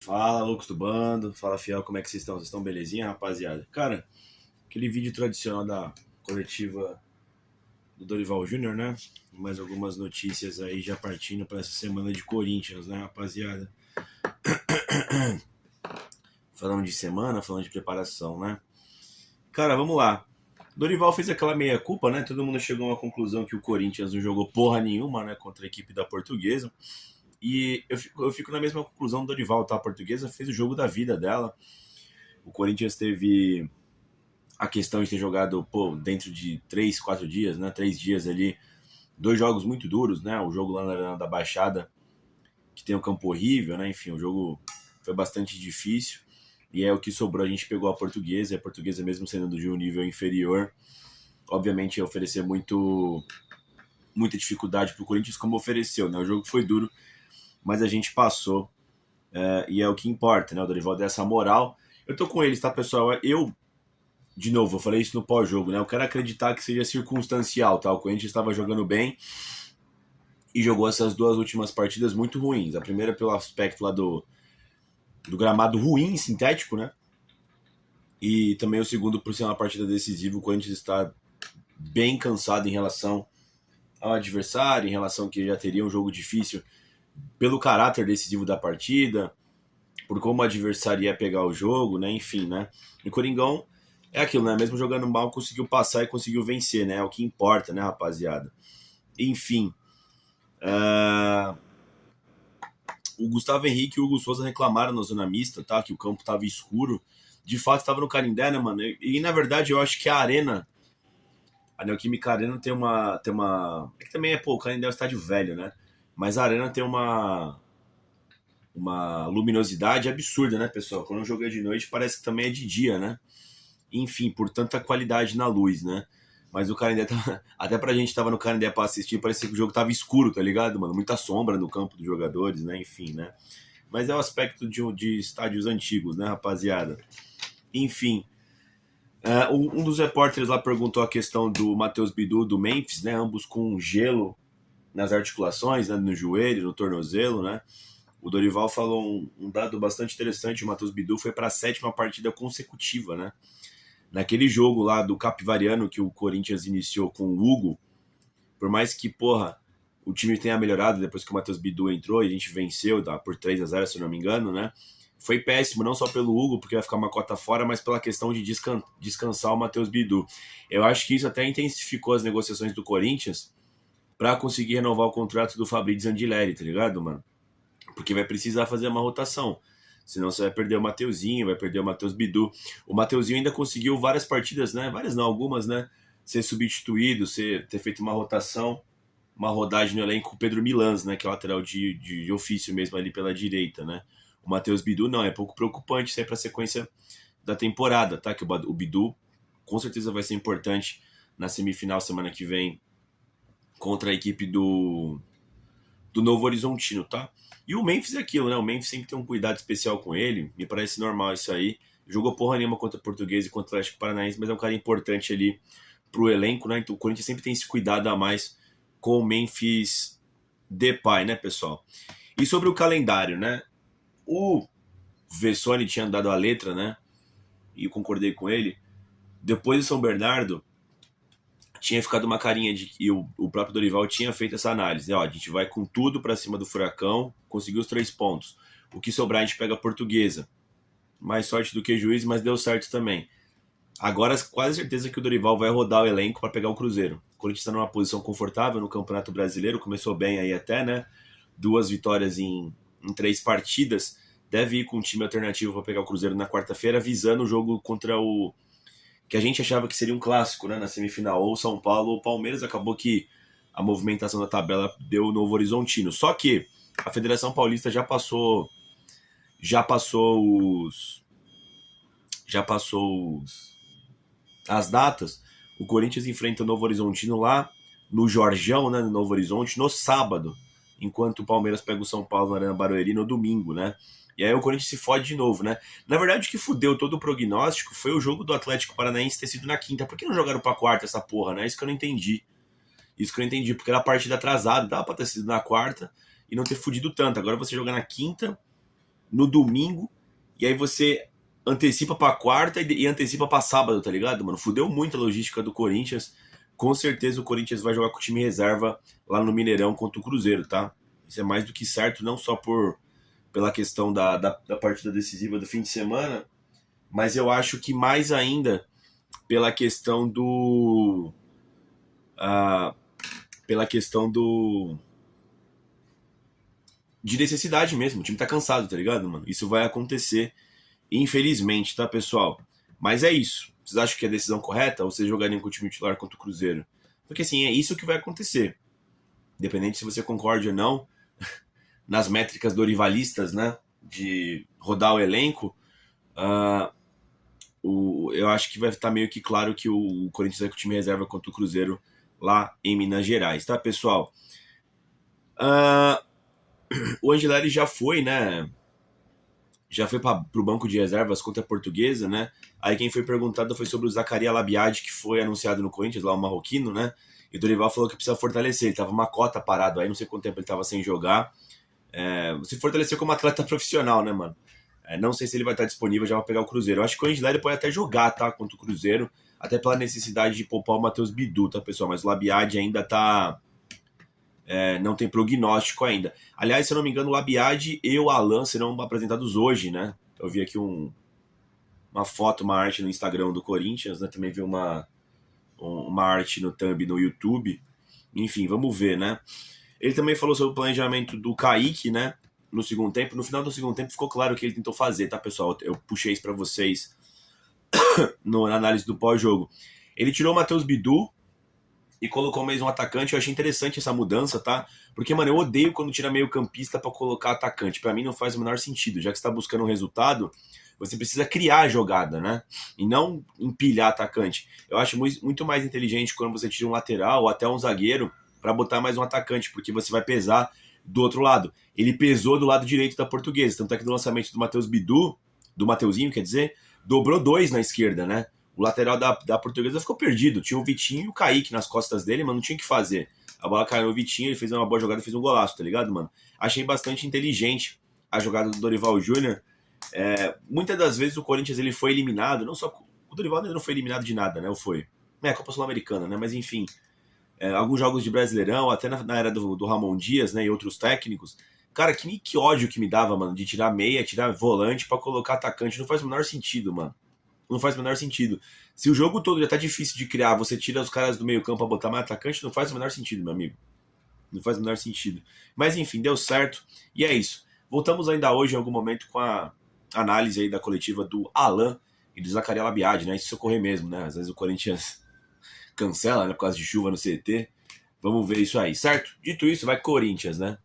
Fala, loucos do bando. Fala, fiel, como é que vocês estão? Vocês estão belezinha, rapaziada? Cara, aquele vídeo tradicional da coletiva do Dorival Júnior, né? Mais algumas notícias aí já partindo para essa semana de Corinthians, né, rapaziada? Falando de semana, falando de preparação, né? Cara, vamos lá. Dorival fez aquela meia-culpa, né? Todo mundo chegou a uma conclusão que o Corinthians não jogou porra nenhuma, né? Contra a equipe da Portuguesa. E eu fico na mesma conclusão do Dorival, tá? A Portuguesa fez o jogo da vida dela. O Corinthians teve a questão de ter jogado, pô, dentro de 3, 4 dias, né? 3 dias ali, dois jogos muito duros, né? O jogo lá na Arena da Baixada, que tem um campo horrível, né? Enfim, o jogo foi bastante difícil. E é o que sobrou, a gente pegou a Portuguesa, e a Portuguesa, mesmo sendo de um nível inferior, obviamente ia oferecer muita dificuldade pro Corinthians, como ofereceu, né? O jogo foi duro, mas a gente passou, e é o que importa, né? O Dorival dessa moral. Eu tô com eles, tá, pessoal? De novo, eu falei isso no pós-jogo, né? Eu quero acreditar que seja circunstancial, tá? O Corinthians estava jogando bem e jogou essas duas últimas partidas muito ruins. A primeira pelo aspecto lá do gramado ruim, sintético, né? E também o segundo por ser uma partida decisiva. O Corinthians está bem cansado em relação ao adversário, em relação que já teria um jogo difícil pelo caráter decisivo da partida, por como o adversário ia pegar o jogo, né? Enfim, né? E o Coringão é aquilo, né? Mesmo jogando mal, conseguiu passar e conseguiu vencer, né? É o que importa, né, rapaziada? Enfim. O Gustavo Henrique e o Hugo Souza reclamaram na zona mista, tá? Que o campo tava escuro. De fato, tava no Canindé, né, mano? E na verdade, eu acho que a Arena, a Neoquímica Arena tem uma. É que também é, pô, o Canindé é um estádio velho, né? Mas a Arena tem uma luminosidade absurda, né, pessoal? Quando eu joguei de noite, parece que também é de dia, né? Enfim, por tanta qualidade na luz, né? Mas o Canindé tava. Até pra gente tava no Canindé pra assistir, parecia que o jogo tava escuro, tá ligado, mano? Muita sombra no campo dos jogadores, né? Enfim, né? Mas é o aspecto de estádios antigos, né, rapaziada? Enfim. Um dos repórteres lá perguntou a questão do Matheus Bidu do Memphis, né? Ambos com gelo nas articulações, né? No joelho, no tornozelo, né? O Dorival falou um dado bastante interessante. O Matheus Bidu foi para a sétima partida consecutiva, né? Naquele jogo lá do Capivariano que o Corinthians iniciou com o Hugo, por mais que, porra, o time tenha melhorado depois que o Matheus Bidu entrou e a gente venceu por 3-0, se eu não me engano, né? Foi péssimo, não só pelo Hugo, porque vai ficar uma cota fora, mas pela questão de descansar o Matheus Bidu. Eu acho que isso até intensificou as negociações do Corinthians para conseguir renovar o contrato do Fabrício Andileri, tá ligado, mano? Porque vai precisar fazer uma rotação. Senão você vai perder o Mateuzinho, vai perder o Matheus Bidu. O Mateuzinho ainda conseguiu várias partidas, né? Várias não, algumas, né? Ser substituído, ter feito uma rotação, uma rodagem no elenco com o Pedro Milans, né? Que é o lateral de ofício mesmo ali pela direita, né? O Matheus Bidu não, é pouco preocupante isso aí para a sequência da temporada, tá? Que o Bidu com certeza vai ser importante na semifinal semana que vem contra a equipe do Novo Horizontino, tá? E o Memphis é aquilo, né? O Memphis sempre tem um cuidado especial com ele, me parece normal isso aí. Jogou porra nenhuma contra o Português e contra o Atlético Paranaense, mas é um cara importante ali pro elenco, né? Então o Corinthians sempre tem esse cuidado a mais com o Memphis Depay, né, pessoal? E sobre o calendário, né? O Vessone tinha dado a letra, né? E eu concordei com ele. Depois de São Bernardo, tinha ficado uma carinha de que o próprio Dorival tinha feito essa análise. Ó, a gente vai com tudo para cima do Furacão, conseguiu os 3 pontos. O que sobrar a gente pega a Portuguesa. Mais sorte do que juiz, mas deu certo também. Agora, quase certeza que o Dorival vai rodar o elenco para pegar o Cruzeiro. O Corinthians está numa posição confortável no Campeonato Brasileiro, começou bem aí até, né? 2 vitórias em 3 partidas. Deve ir com um time alternativo para pegar o Cruzeiro na quarta-feira, visando o jogo contra o que a gente achava que seria um clássico, né, na semifinal, ou São Paulo ou Palmeiras. Acabou que a movimentação da tabela deu o Novo Horizontino. Só que a Federação Paulista já passou os já passou as datas. O Corinthians enfrenta o Novo Horizontino lá no Jorjão, né, no Novo Horizonte, no sábado, enquanto o Palmeiras pega o São Paulo na Arena Barueri no domingo, né? E aí o Corinthians se fode de novo, né? Na verdade, o que fudeu todo o prognóstico foi o jogo do Atlético Paranaense ter sido na quinta. Por que não jogaram pra quarta essa porra, né? Isso que eu não entendi. Isso que eu não entendi, porque era a partida atrasada, dava pra ter sido na quarta e não ter fudido tanto. Agora você jogar na quinta, no domingo, e aí você antecipa pra quarta e antecipa pra sábado, tá ligado, mano? Fudeu muito a logística do Corinthians. Com certeza o Corinthians vai jogar com o time reserva lá no Mineirão contra o Cruzeiro, tá? Isso é mais do que certo, não só pela questão da partida decisiva do fim de semana, mas eu acho que mais ainda pela questão do. Uh, pela questão do. De necessidade mesmo. O time tá cansado, tá ligado, mano? Isso vai acontecer, infelizmente, tá, pessoal? Mas é isso. Vocês acham que é a decisão correta? Ou vocês jogariam com o time titular contra o Cruzeiro? Porque assim, é isso que vai acontecer. Independente se você concorde ou não, nas métricas dorivalistas, né? De rodar o elenco, eu acho que vai estar meio que claro que o Corinthians vai com o time reserva contra o Cruzeiro lá em Minas Gerais, tá, pessoal? O Angelelli já foi, né? Já foi para o banco de reservas contra a Portuguesa, né? Aí quem foi perguntado foi sobre o Zacaria Labiad, que foi anunciado no Corinthians, lá o marroquino, né? E o Dorival falou que precisa fortalecer. Ele tava uma cota parado aí, não sei quanto tempo ele tava sem jogar. Se fortalecer como atleta profissional, né, mano? Não sei se ele vai estar disponível já para pegar o Cruzeiro. Eu acho que o Angelelli pode até jogar, tá? Contra o Cruzeiro, até pela necessidade de poupar o Matheus Bidu, tá, pessoal? Mas o Labiad ainda tá. Não tem prognóstico ainda. Aliás, se eu não me engano, o Labiad e o Alan serão apresentados hoje, né? Eu vi aqui uma foto, uma arte no Instagram do Corinthians, né? Também vi uma arte no Thumb no YouTube. Enfim, vamos ver, né? Ele também falou sobre o planejamento do Kaique, né? No segundo tempo. No final do segundo tempo ficou claro o que ele tentou fazer, tá, pessoal? Eu puxei isso pra vocês na análise do pós-jogo. Ele tirou o Matheus Bidu e colocou mais um atacante. Eu achei interessante essa mudança, tá? Porque, mano, eu odeio quando tira meio campista pra colocar atacante. Pra mim não faz o menor sentido. Já que você tá buscando um resultado, você precisa criar a jogada, né? E não empilhar atacante. Eu acho muito mais inteligente quando você tira um lateral ou até um zagueiro para botar mais um atacante, porque você vai pesar do outro lado. Ele pesou do lado direito da Portuguesa, tanto é que no lançamento do Matheus Bidu, do Mateuzinho, quer dizer, dobrou 2 na esquerda, né? O lateral da Portuguesa ficou perdido. Tinha o Vitinho e o Kaique nas costas dele, mas não tinha o que fazer. A bola caiu no Vitinho, ele fez uma boa jogada e fez um golaço, tá ligado, mano? Achei bastante inteligente a jogada do Dorival Júnior. Muitas das vezes o Corinthians ele foi eliminado, não só o Dorival não foi eliminado de nada, né? Ou foi? Copa Sul-Americana, né? Mas enfim, alguns jogos de Brasileirão, até na era do Ramon Dias, né? E outros técnicos. Cara, que ódio que me dava, mano, de tirar meia, tirar volante pra colocar atacante. Não faz o menor sentido, mano. Não faz o menor sentido. Se o jogo todo já tá difícil de criar, você tira os caras do meio campo pra botar mais atacante, não faz o menor sentido, meu amigo. Não faz o menor sentido. Mas enfim, deu certo. E é isso. Voltamos ainda hoje, em algum momento, com a análise aí da coletiva do Alan e do Zacaria Labiad, né? Isso ocorrer mesmo, né? Às vezes o Corinthians cancela, né? Por causa de chuva no CT. Vamos ver isso aí, certo? Dito isso, vai Corinthians, né?